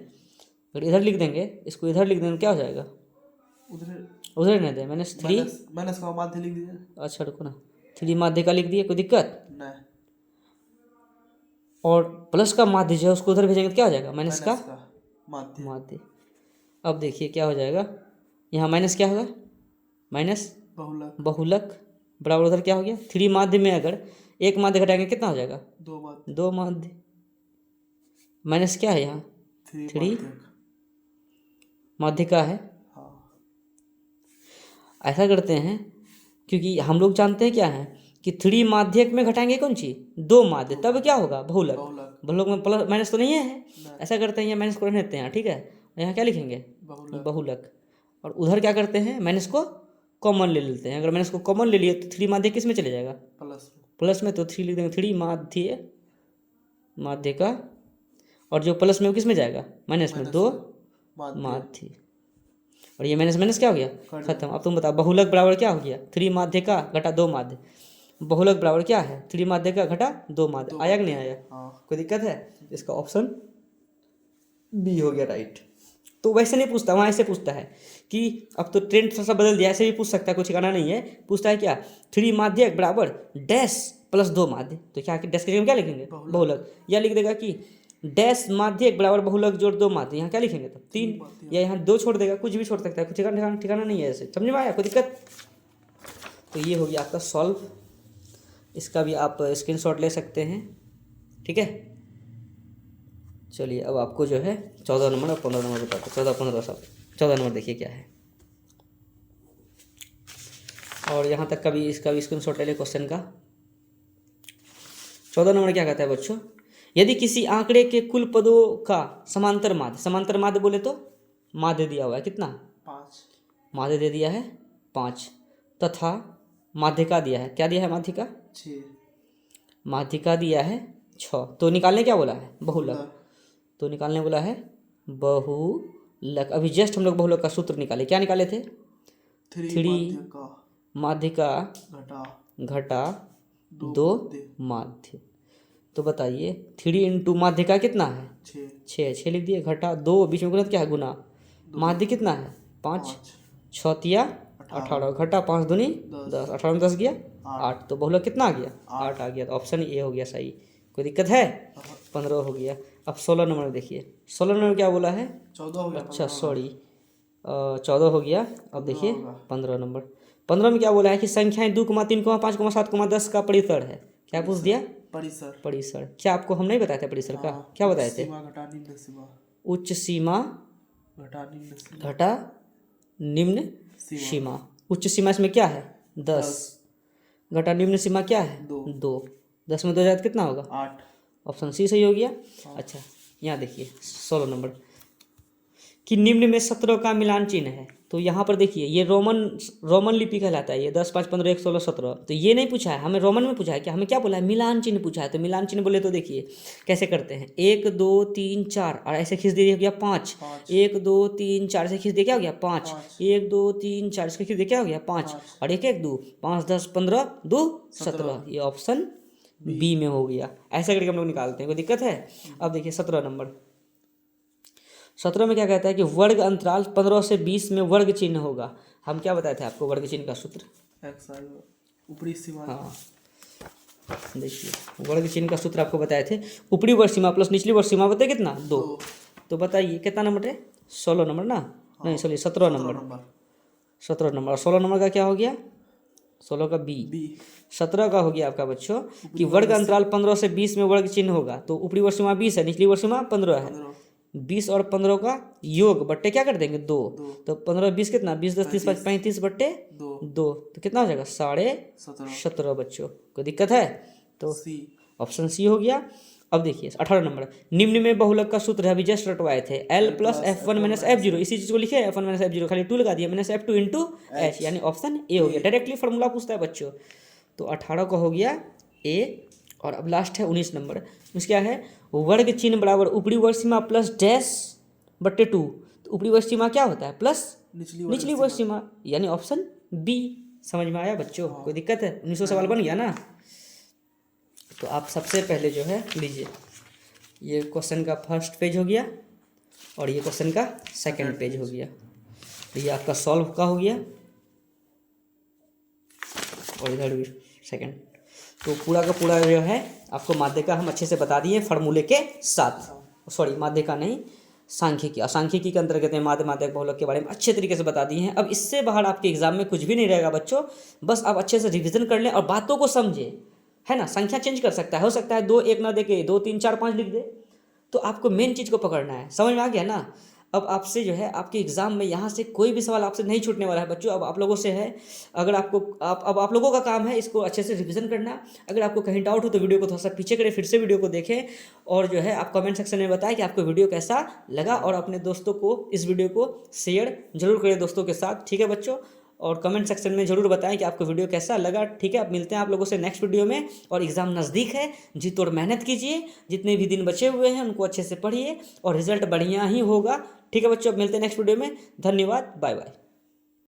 अगर इधर लिख देंगे, इसको इधर लिख देंगे क्या हो जाएगा? उधर रहने दें, -3 माइनस का माध्य लिख दीजिए। अच्छा रुको ना, 3 माध्य का लिख दिए, कोई दिक्कत? नहीं। और प्लस का माध्य जो है उसको उधर भेजेंगे तो क्या हो जाएगा? माइनस का माध्य। माध्य। अब देखिए क्या हो जाएगा, यहाँ माइनस क्या होगा? माइनस बहुलक। बहुलक बराबर उधर क्या हो गया? 3 माध्य में अगर एक माध्य घटाएंगे कितना हो जाएगा? 2 माध्य। 2 माध्य। माइनस क्या है यहाँ? 3 3 माध्यक। माध्य का है। हाँ। ऐसा करते हैं क्योंकि हम लोग जानते हैं क्या है कि 3 माध्यक में घटाएंगे कौन सी? 2 माध्य, तब क्या होगा? बहुलक। बहुलक। बहुलक में प्लस माइनस तो नहीं है। नहीं। ऐसा करते हैं, यहाँ माइनस को रहने देते हैं, ठीक है। यहाँ क्या लिखेंगे? बहुलक। बहुलक। और उधर क्या करते हैं? माइनस को कॉमन ले लेते हैं। अगर माइनस को कॉमन ले लिए तो 3 माध्य किस में चले जाएगा? प्लस में। प्लस में, तो 3 लिख देंगे। 3 माध्य, माध्य का, और जो प्लस में वो किस में जाएगा? माइनस में। 2 माध्य। और ये माइनस माइनस क्या हो गया? खत्म। अब तुम बताओ बहुलक बराबर क्या हो गया? 3 माध्य का घटा 2 माध्य। बहुलक बराबर क्या है? 3 माध्य का घटा 2 माध्य। आया कि नहीं आया? कोई दिक्कत है? इसका ऑप्शन बी हो गया राइट। तो वैसे नहीं पूछता, वहाँ ऐसे पूछता है कि अब तो ट्रेंड थोड़ा सा बदल दिया, ऐसे भी पूछ सकता है, कुछ ठिकाना नहीं है। पूछता है क्या? 3 माध्य बराबर डैश प्लस 2 माध्य। तो क्या डैश के जगह क्या लिखेंगे? बहुलक। या लिख देगा कि डैश माध्य बराबर बहुलक जोड़ 2 माध्य। यहाँ क्या लिखेंगे तब? 3। या यहाँ 2 छोड़ देगा, कुछ भी छोड़ सकता है, कुछ ठिकाना नहीं है। ऐसे समझ में आया? कोई दिक्कत? तो ये हो गया आपका सॉल्व। इसका भी आप स्क्रीनशॉट ले सकते हैं, ठीक है। चलिए अब आपको जो है 14 नंबर और 15 नंबर बताते हैं। 14, 15 सब। 14 नंबर देखिए क्या है, और यहाँ तक का भी इसका भी स्क्रीनशॉट ले ले क्वेश्चन का। 14 नंबर क्या कहता है बच्चों? यदि किसी आंकड़े के कुल पदों का समांतर माध्य, समांतर माध्य बोले तो माध्य दिया हुआ है कितना? 5। माध्य दे दिया है 5, तथा माध्यिका दिया है, क्या दिया है? माध्यिका 6। माध्यिका दिया है 6। तो निकालने क्या बोला है? बहुलक। तो निकालने बोला है बहुलक। अभी जस्ट हम लोग बहुलक का सूत्र निकाले, क्या निकाले थे? 3 माध्यिका घटा 2 माध्य। तो बताइए 3 इंटू माध्यिका कितना है? 6 लिख दिए, घटा 2 बीच में गुणा क्या है? गुना। माध्य कितना है? 5। 6 तिया 18, घटा 5 दूनी 10, 18 में 10 गया 8। तो बहुलक कितना आ गया? 8 आ गया। तो ऑप्शन ए हो गया सही। कोई दिक्कत है? 15 हो गया। अब 16 नंबर देखिए। 16 नंबर क्या बोला है? 14 हो गया। अच्छा सॉरी, 14 हो गया। अब देखिए 15 नंबर। 15 में क्या बोला है कि संख्याएं 2, 3, 5, 7, 10 का परिसर है। क्या पूछ दिया? परिसर। परिसर। क्या आपको हम नहीं बताए थे परिसर का? क्या बताए थे? उच्च सीमा घटा निम्न सीमा। उच्च सीमा इसमें क्या है? 10, घटा निम्न सीमा क्या है? 2। 10 में 2 जाए कितना होगा? 8। ऑप्शन सी सही हो गया। अच्छा यहाँ देखिए 16 नंबर कि निम्न में 17 का मिलान चिन्ह है। तो यहाँ पर देखिए ये रोमन लिपि कहलाता है। ये 10, 5, 15, 1, 16, 17। तो ये नहीं पूछा है हमें, रोमन में पूछा है। क्या हमें क्या बोला है? मिलान चिन्ह पूछा है। तो मिलान चिन्ह बोले तो देखिए कैसे करते हैं, 1, 2, 3, 4 और ऐसे खींच दिया गया 5। 1, 2, 3, 4 से खींच दिया क्या हो गया? 5। 1, 2, 3, 4 से खींच दिया क्या हो गया? 5। और 1, 1, 2, 5, 10, 15, 2, 17। ये ऑप्शन बी में हो गया। ऐसा करके हम लोग निकालते हैं। कोई दिक्कत है? अब देखिए 17 नंबर। 17 में क्या कहता है कि वर्ग अंतराल 15 से 20 में वर्ग चिन्ह होगा। हम क्या बताए थे आपको वर्ग चिन्ह का सूत्र? ऊपरी सीमा। हाँ देखिए वर्ग चिन्ह का सूत्र आपको बताए थे, ऊपरी वर्ग सीमा प्लस निचली वर्ग सीमा बताए कितना? 2। तो बताइए कितना नंबर है? 16 नंबर ना? नहीं सॉरी 17 नंबर। 17 नंबर। और 16 नंबर का क्या हो गया? 16 का बी। 17 का हो गया आपका बच्चों कि वर्ग अंतराल 15 से 20 में वर्ग चिन्ह होगा। तो ऊपरी वर्ग सीमा 20 है, निचली वर्ग सीमा 15 है। 20 और 15 का योग बट्टे क्या कर देंगे? 2। तो 15, 20 कितना? 20, 10, 30, 35 बट्टे 2। तो कितना हो जाएगा? 17.5 बच्चों। कोई दिक्कत है? तो ऑप्शन सी हो गया। अब देखिए 18 नंबर। निम्न में बहुलक का सूत्र है, अभी जस्ट रटवाए थे, L plus F1 minus F0। इसी चीज को लिखे F1 माइनस F0, खाली 2 लगा दिया, माइनस F2 इंटू H, यानी ऑप्शन ए हो गया। डायरेक्टली फॉर्मूला पूछता है बच्चों। तो 18 का हो गया ए। और अब लास्ट है 19 नंबर। उसका क्या है? वर्ग चिन्ह बराबर ऊपरी वर्ग सीमा प्लस डैश बट्टे 2। तो ऊपरी वर्ग सीमा क्या होता है? प्लस निचली वर्ग सीमा, यानी ऑप्शन बी। समझ में आया बच्चों? कोई दिक्कत है? 1900 सवाल बन गया ना? तो आप सबसे पहले जो है लीजिए, ये क्वेश्चन का फर्स्ट पेज हो गया और ये क्वेश्चन का सेकंड पेज हो गया। तो ये आपका सॉल्व का हो गया और इधर भी सेकंड। तो पूरा का पूरा जो है आपको माध्य का हम अच्छे से बता दिए फार्मूले के साथ, सॉरी माध्य का नहीं, सांख्यिकी, सांख्यिकी के अंतर्गत में माध्य माध्यक बहुलक के बारे में अच्छे तरीके से बता दिए हैं। अब इससे बाहर आपके एग्जाम में कुछ भी नहीं रहेगा बच्चों, बस आप अच्छे से रिवीजन कर लें और बातों को समझें, है ना। संख्या चेंज कर सकता है, हो सकता है 2 1 ना दे के 2 3 4 5 लिख दे, तो आपको मेन चीज़ को पकड़ना है। समझ में आ गया ना। अब आपसे जो है आपके एग्जाम में यहाँ से कोई भी सवाल आपसे नहीं छूटने वाला है बच्चों। अब आप लोगों से है, अगर आपको अब आप लोगों का काम है इसको अच्छे से रिवीजन करना। अगर आपको कहीं डाउट हो तो वीडियो को थोड़ा सा पीछे करें, फिर से वीडियो को देखें और जो है आप कमेंट सेक्शन में बताएं कि आपको वीडियो कैसा लगा, और अपने दोस्तों को इस वीडियो को शेयर जरूर करें दोस्तों के साथ, ठीक है बच्चों। और कमेंट सेक्शन में ज़रूर बताएं कि आपको वीडियो कैसा लगा, ठीक है। अब मिलते हैं आप लोगों से नेक्स्ट वीडियो में, और एग्ज़ाम नज़दीक है, जी तोड़ मेहनत कीजिए, जितने भी दिन बचे हुए हैं उनको अच्छे से पढ़िए और रिजल्ट बढ़िया ही होगा, ठीक है बच्चों। अब मिलते हैं नेक्स्ट वीडियो में, धन्यवाद, बाय बाय।